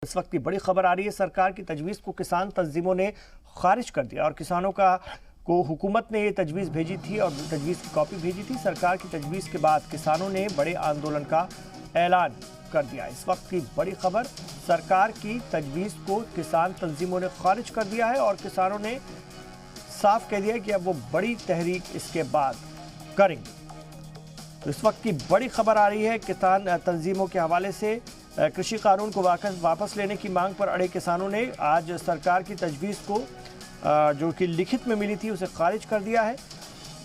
इस वक्त की बड़ी खबर आ रही है। सरकार की तजवीज़ को किसान तंजीमों ने खारिज कर दिया और किसानों को हुकूमत ने ये तजवीज़ भेजी थी और तजवीज़ की कॉपी भेजी थी। सरकार की तजवीज़ के बाद किसानों ने बड़े आंदोलन का ऐलान कर दिया। इस वक्त की बड़ी खबर, सरकार की तजवीज़ को किसान तंजीमों ने खारिज कर दिया है और किसानों ने साफ कह दिया कि अब वो बड़ी तहरीक इसके बाद करेंगे। तो इस वक्त की बड़ी खबर आ रही है किसान तंजीमों के हवाले से। कृषि कानून को वापस लेने की मांग पर अड़े किसानों ने आज सरकार की तजवीज़ को जो कि लिखित में मिली थी उसे खारिज कर दिया है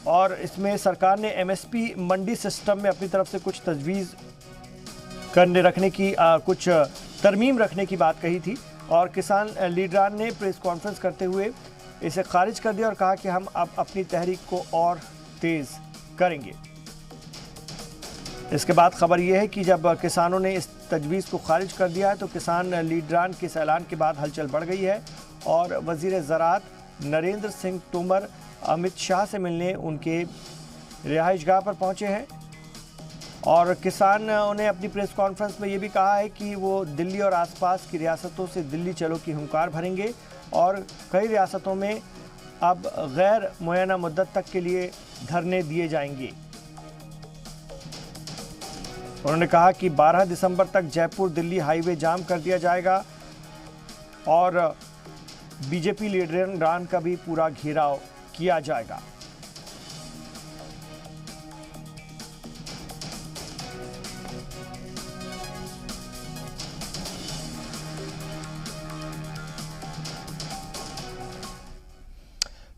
और इसमें सरकार ने एमएसपी मंडी सिस्टम में अपनी तरफ से कुछ तजवीज़ रखने की कुछ तरमीम रखने की बात कही थी और किसान लीडरान ने प्रेस कॉन्फ्रेंस करते हुए इसे खारिज कर दिया और कहा कि हम अब अपनी तहरीक को और तेज़ करेंगे। इसके बाद खबर यह है कि जब किसानों ने इस तजवीज़ को खारिज कर दिया है तो किसान लीडरान के इस ऐलान के बाद हलचल बढ़ गई है और वज़ीर ज़राअत नरेंद्र सिंह तोमर अमित शाह से मिलने उनके रिहाइशगाह पर पहुंचे हैं और किसानों ने अपनी प्रेस कॉन्फ्रेंस में ये भी कहा है कि वो दिल्ली और आसपास की रियासतों से दिल्ली चलो की हुंकार भरेंगे और कई रियासतों में अब गैर मुय्यना मुद्दत तक के लिए धरने दिए जाएंगे। उन्होंने कहा कि 12 दिसंबर तक जयपुर दिल्ली हाईवे जाम कर दिया जाएगा और बीजेपी लीडरान का भी पूरा घेराव किया जाएगा।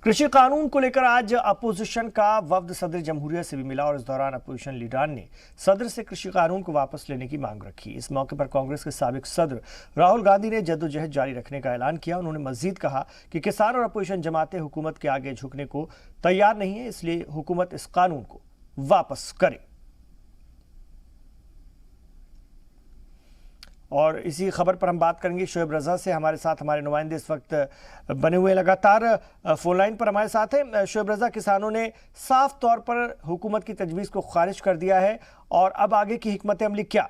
कृषि कानून को लेकर आज अपोजिशन का वफ्द सदर जमहूरिया से भी मिला और इस दौरान अपोजिशन लीडरान ने सदर से कृषि कानून को वापस लेने की मांग रखी। इस मौके पर कांग्रेस के साबिक सदर राहुल गांधी ने जद्दोजहद जारी रखने का ऐलान किया। उन्होंने मजीद कहा कि किसान और अपोजिशन जमातें हुकूमत के आगे झुकने को तैयार नहीं है, इसलिए हुकूमत इस कानून को वापस करे। और इसी खबर पर हम बात करेंगे शोएब रजा से। हमारे साथ हमारे नुमाइंदे इस वक्त बने हुए लगातार फोन लाइन पर हमारे साथ हैं। शोएब रजा, किसानों ने साफ तौर पर हुकूमत की तजवीज़ को खारिज कर दिया है और अब आगे की हिकमत अमली क्या?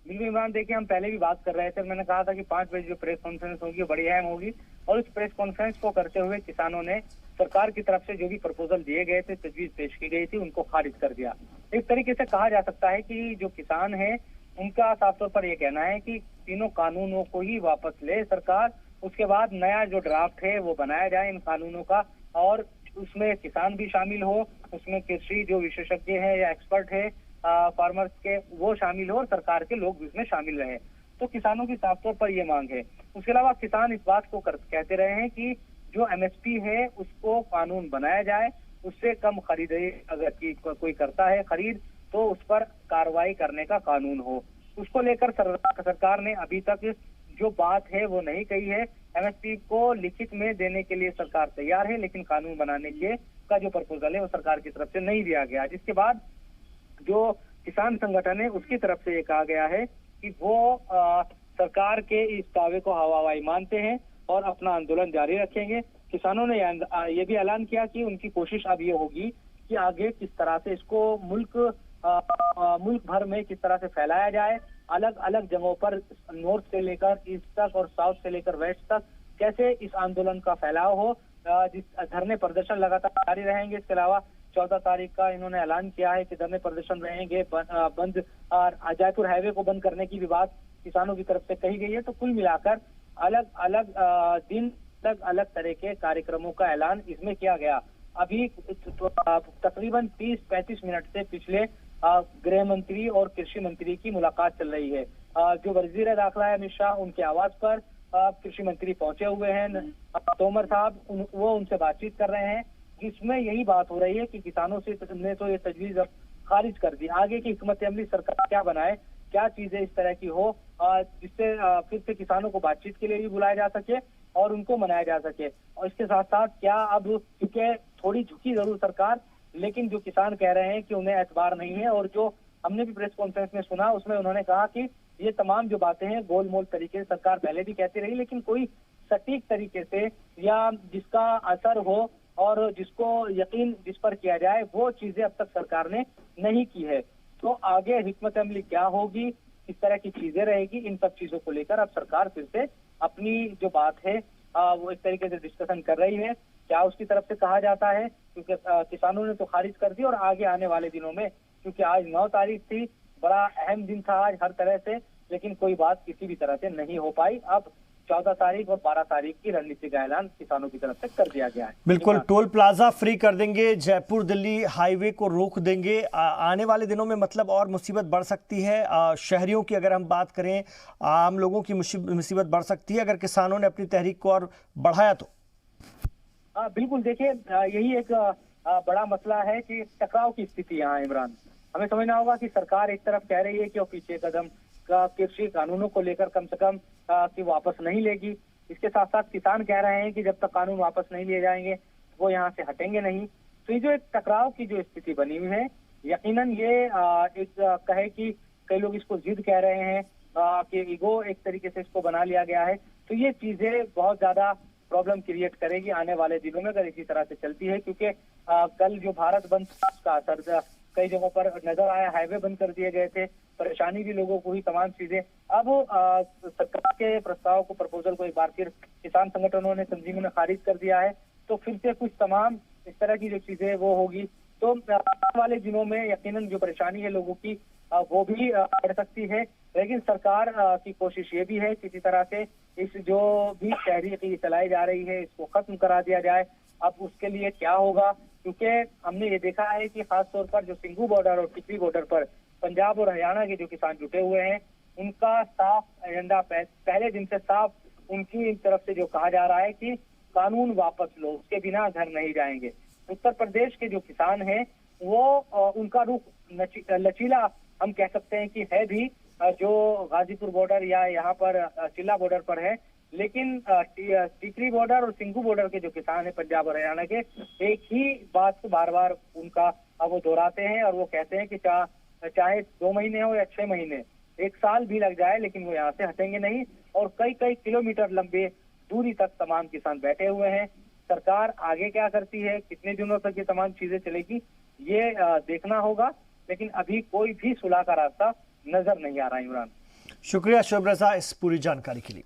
बिल्कुल इमरान, देखिए हम पहले भी बात कर रहे थे, मैंने कहा था कि 5 बजे जो प्रेस कॉन्फ्रेंस होगी वो बड़ी अहम होगी और उस प्रेस कॉन्फ्रेंस को करते हुए किसानों ने सरकार की तरफ से जो भी प्रपोजल दिए गए थे, तजवीज़ पेश की गई थी, उनको खारिज कर दिया। इस तरीके से कहा जा सकता है कि जो किसान है उनका साफ तौर पर यह कहना है कि तीनों कानूनों को ही वापस ले सरकार, उसके बाद नया जो ड्राफ्ट है वो बनाया जाए इन कानूनों का और उसमें किसान भी शामिल हो, उसमें कृषि जो विशेषज्ञ है या एक्सपर्ट है फार्मर्स के वो शामिल हो और सरकार के लोग भी उसमें शामिल रहे। तो किसानों की साफ तौर पर ये मांग है। उसके अलावा किसान इस बात को कहते रहे हैं कि जो एमएसपी है उसको कानून बनाया जाए, उससे कम खरीद अगर कोई करता है खरीद तो उस पर कार्रवाई करने का कानून हो। उसको लेकर सरकार ने अभी तक जो बात है वो नहीं कही है। एमएसपी को लिखित में देने के लिए सरकार तैयार है, लेकिन कानून बनाने का जो प्रपोजल है वो सरकार की तरफ से नहीं दिया गया, जिसके बाद जो किसान संगठन है उसकी तरफ से ये कहा गया है कि वो सरकार के इस दावे को हवाई मानते हैं और अपना आंदोलन जारी रखेंगे। किसानों ने ये भी ऐलान किया कि उनकी कोशिश अब ये होगी कि आगे किस तरह से इसको मुल्क भर में किस तरह से फैलाया जाए, अलग अलग जगहों पर नॉर्थ से लेकर ईस्ट तक और साउथ से लेकर वेस्ट तक कैसे इस आंदोलन का फैलाव हो। जिस धरने प्रदर्शन लगातार जारी रहेंगे। इसके अलावा 14 तारीख का इन्होंने ऐलान किया है कि धरने प्रदर्शन रहेंगे, बंद जयपुर हाईवे को बंद करने की भी बात किसानों की तरफ से कही गई है। तो कुल मिलाकर अलग अलग दिन अलग अलग तरह के कार्यक्रमों का ऐलान इसमें किया गया। अभी तकरीबन 30-35 मिनट से पिछले गृह मंत्री और कृषि मंत्री की मुलाकात चल रही है। जो वजीर दाखिला है अमित शाह, उनके आवास पर कृषि मंत्री पहुंचे हुए हैं तोमर साहब, वो उनसे बातचीत कर रहे हैं, जिसमें यही बात हो रही है कि किसानों से ने तो ये तजवीज़ अब खारिज कर दी। आगे की हिकमत अमली सरकार क्या बनाए, क्या चीजें इस तरह की हो जिससे फिर से किसानों को बातचीत के लिए भी बुलाया जा सके और उनको मनाया जा सके। और इसके साथ साथ क्या अब क्योंकि थोड़ी झुकी जरूर सरकार, लेकिन जो किसान कह रहे हैं कि उन्हें एतबार नहीं है और जो हमने भी प्रेस कॉन्फ्रेंस में सुना उसमें उन्होंने कहा कि ये तमाम जो बातें हैं गोलमोल तरीके से सरकार पहले भी कहती रही, लेकिन कोई सटीक तरीके से या जिसका असर हो और जिसको यकीन जिस पर किया जाए वो चीजें अब तक सरकार ने नहीं की है। तो आगे हिकमत अमली क्या होगी, किस तरह की चीजें रहेगी, इन सब चीजों को लेकर अब सरकार फिर से अपनी जो बात है वो एक तरीके से डिस्कशन कर रही है। क्या उसकी तरफ से कहा जाता है, क्योंकि किसानों ने तो खारिज कर दी, और आगे आने वाले दिनों में, क्योंकि आज 9 तारीख थी, बड़ा अहम दिन था आज हर तरह से, लेकिन कोई बात किसी भी तरह से नहीं हो पाई। अब 14 तारीख और 12 तारीख की रणनीति का ऐलान किसानों की तरफ से कर दिया गया है। बिल्कुल, टोल प्लाजा फ्री कर देंगे, जयपुर दिल्ली हाईवे को रोक देंगे। आने वाले दिनों में मतलब और मुसीबत बढ़ सकती है। शहरियों की अगर हम बात करें, आम लोगों की मुसीबत बढ़ सकती है अगर किसानों ने अपनी तहरीक को और बढ़ाया तो। बिल्कुल, देखिए यही एक बड़ा मसला है कि टकराव की स्थिति यहाँ इमरान। हमें समझना होगा कि सरकार एक तरफ कह रही है कि वो पीछे कदम का कृषि कानूनों को लेकर कम से कम कि वापस नहीं लेगी। इसके साथ साथ किसान कह रहे हैं कि जब तक कानून वापस नहीं लिए जाएंगे वो यहाँ से हटेंगे नहीं। तो ये जो एक टकराव की जो स्थिति बनी हुई है, यकीनन ये एक कहे कि कई लोग इसको जिद कह रहे हैं कि ईगो एक तरीके से इसको बना लिया गया है। तो ये चीजें बहुत ज्यादा प्रॉब्लम क्रिएट करेगी आने वाले दिनों में अगर इसी तरह से चलती है, क्योंकि कल जो भारत बंद का असर कई जगहों पर नजर आया, हाईवे बंद कर दिए गए थे, परेशानी भी लोगों को हुई, तमाम चीजें। अब सरकार के प्रस्ताव को, प्रपोजल को एक बार फिर किसान संगठनों ने, तंजीमों ने खारिज कर दिया है। तो फिर से कुछ तमाम इस तरह की जो चीजें वो होगी, तो आने वाले दिनों में यकीनन जो परेशानी है लोगों की वो भी बढ़ सकती है। लेकिन सरकार की कोशिश ये भी है किसी तरह से इस जो भी तहरीक चलाई जा रही है इसको खत्म करा दिया जाए। अब उसके लिए क्या होगा, क्योंकि हमने ये देखा है कि खासतौर पर जो सिंघू बॉर्डर और टिकरी बॉर्डर पर पंजाब और हरियाणा के जो किसान जुटे हुए हैं, उनका साफ एजेंडा पहले दिन से साफ उनकी तरफ से जो कहा जा रहा है कि कानून वापस लो, उसके बिना घर नहीं जाएंगे। उत्तर प्रदेश के जो किसान हैं वो उनका रुख लचीला हम कह सकते हैं कि है भी, जो गाजीपुर बॉर्डर या यहाँ पर चिल्ला बॉर्डर पर है, लेकिन टिकरी बॉर्डर और सिंघू बॉर्डर के जो किसान हैं पंजाब और हरियाणा के, एक ही बात को बार बार उनका वो दोहराते हैं और वो कहते हैं कि चाहे 2 महीने हो या 6 महीने, 1 साल भी लग जाए, लेकिन वो यहाँ से हटेंगे नहीं। और कई कई किलोमीटर लंबे दूरी तक तमाम किसान बैठे हुए हैं। सरकार आगे क्या करती है, कितने दिनों तक ये तमाम चीजें चलेगी, ये देखना होगा। लेकिन अभी कोई भी सुलह का रास्ता नजर नहीं आ रहा इमरान। शुक्रिया शोएब रजा इस पूरी जानकारी के लिए।